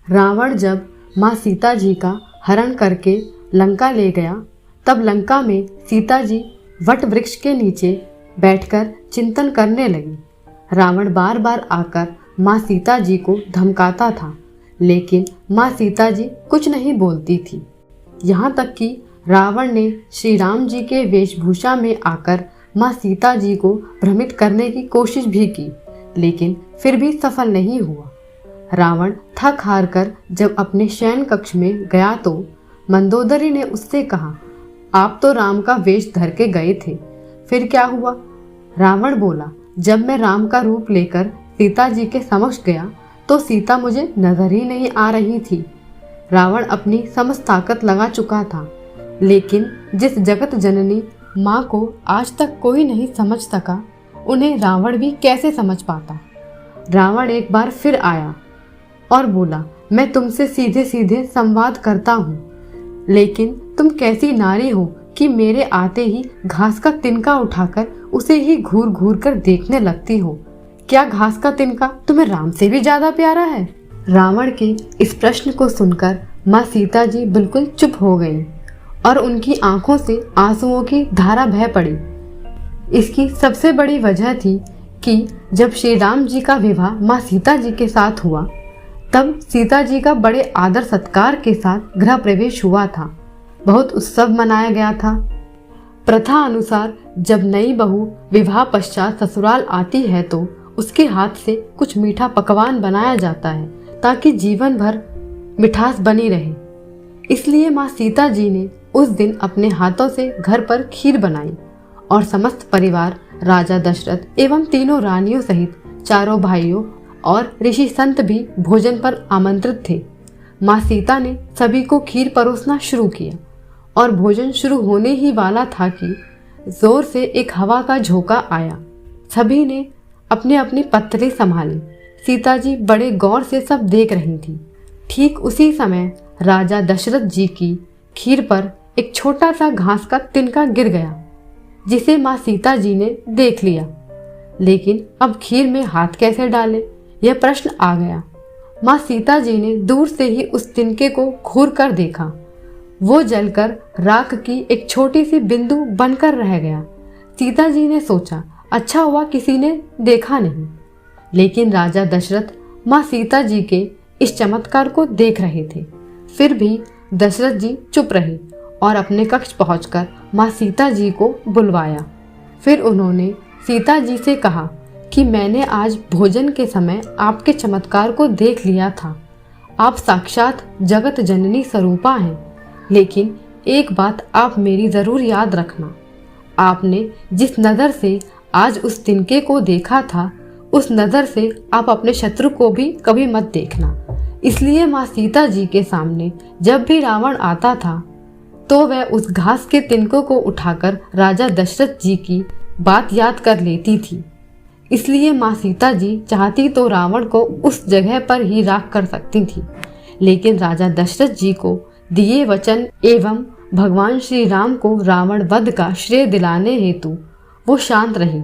रावण जब माँ सीता जी का हरण करके लंका ले गया, तब लंका में सीता जी वट वृक्ष के नीचे बैठकर चिंतन करने लगी। रावण बार बार आकर माँ सीता जी को धमकाता था, लेकिन माँ सीता जी कुछ नहीं बोलती थी। यहाँ तक कि रावण ने श्री राम जी के वेशभूषा में आकर माँ सीता जी को भ्रमित करने की कोशिश भी की, लेकिन फिर भी सफल नहीं हुआ। रावण थक हार कर जब अपने शयन कक्ष में गया तो मंदोदरी ने उससे कहा, आप तो राम का वेश धर के गए थे, फिर क्या हुआ? रावण बोला, जब मैं राम का रूप लेकर सीता जी के समक्ष गया तो सीता मुझे नजर ही नहीं आ रही थी। रावण अपनी समस्त ताकत लगा चुका था, लेकिन जिस जगत जननी माँ को आज तक कोई नहीं समझ सका, उन्हें रावण भी कैसे समझ पाता। रावण एक बार फिर आया और बोला, मैं तुमसे सीधे सीधे संवाद करता हूँ, लेकिन तुम कैसी नारी हो कि मेरे आते ही घास का तिनका उठाकर उसे ही घूर घूर कर देखने लगती हो। क्या घास का तिनका तुम्हें राम से भी ज्यादा प्यारा है? रावण के इस प्रश्न को सुनकर माँ सीता जी बिल्कुल चुप हो गईं और उनकी आंखों से आंसुओं की धारा बह पड़ी। इसकी सबसे बड़ी वजह थी कि जब श्री राम जी का विवाह माँ सीता जी के साथ हुआ, तब सीता जी का बड़े आदर सत्कार के साथ गृह प्रवेश हुआ था। बहुत उत्सव मनाया गया था। प्रथा अनुसार जब नई बहू विवाह पश्चात ससुराल आती है तो उसके हाथ से कुछ मीठा पकवान बनाया जाता है, ताकि जीवन भर मिठास बनी रहे। इसलिए माँ सीता जी ने उस दिन अपने हाथों से घर पर खीर बनाई और समस्त परिवार, राजा दशरथ एवं तीनों रानियों सहित चारों भाइयों और ऋषि संत भी भोजन पर आमंत्रित थे। माँ सीता ने सभी को खीर परोसना शुरू किया और भोजन शुरू होने ही वाला था कि जोर से एक हवा का झोंका आया। सभी ने अपनी अपनी पत्तली संभाली। सीता जी बड़े गौर से सब देख रही थी। ठीक उसी समय राजा दशरथ जी की खीर पर एक छोटा सा घास का तिनका गिर गया, जिसे माँ सीता जी ने देख लिया। लेकिन अब खीर में हाथ कैसे डालें, यह प्रश्न आ गया। माँ सीता जी ने दूर से ही उस तिनके को घूर कर देखा। वो जलकर राख की एक छोटी सी बिंदु बनकर रह गया। सीता जी ने सोचा, अच्छा हुआ किसी ने देखा नहीं। लेकिन राजा दशरथ माँ सीता जी के इस चमत्कार को देख रहे थे। फिर भी दशरथ जी चुप रहे और अपने कक्ष पहुंचकर माँ सीता जी को बुलवाया। फिर उन्होंने सीता जी से कहा कि मैंने आज भोजन के समय आपके चमत्कार को देख लिया था। आप साक्षात जगत जननी स्वरूपा हैं, लेकिन एक बात आप मेरी जरूर याद रखना। आपने जिस नज़र से आज उस तिनके को देखा था, उस नज़र से आप अपने शत्रु को भी कभी मत देखना। इसलिए माँ सीता जी के सामने जब भी रावण आता था तो वह उस घास के तिनकों को उठाकर राजा दशरथ जी की बात याद कर लेती थी। इसलिए माँ सीता जी चाहती तो रावण को उस जगह पर ही राख कर सकती थी, लेकिन राजा दशरथ जी को दिए वचन एवं भगवान श्री राम को रावण वध का श्रेय दिलाने हेतु वो शांत रही।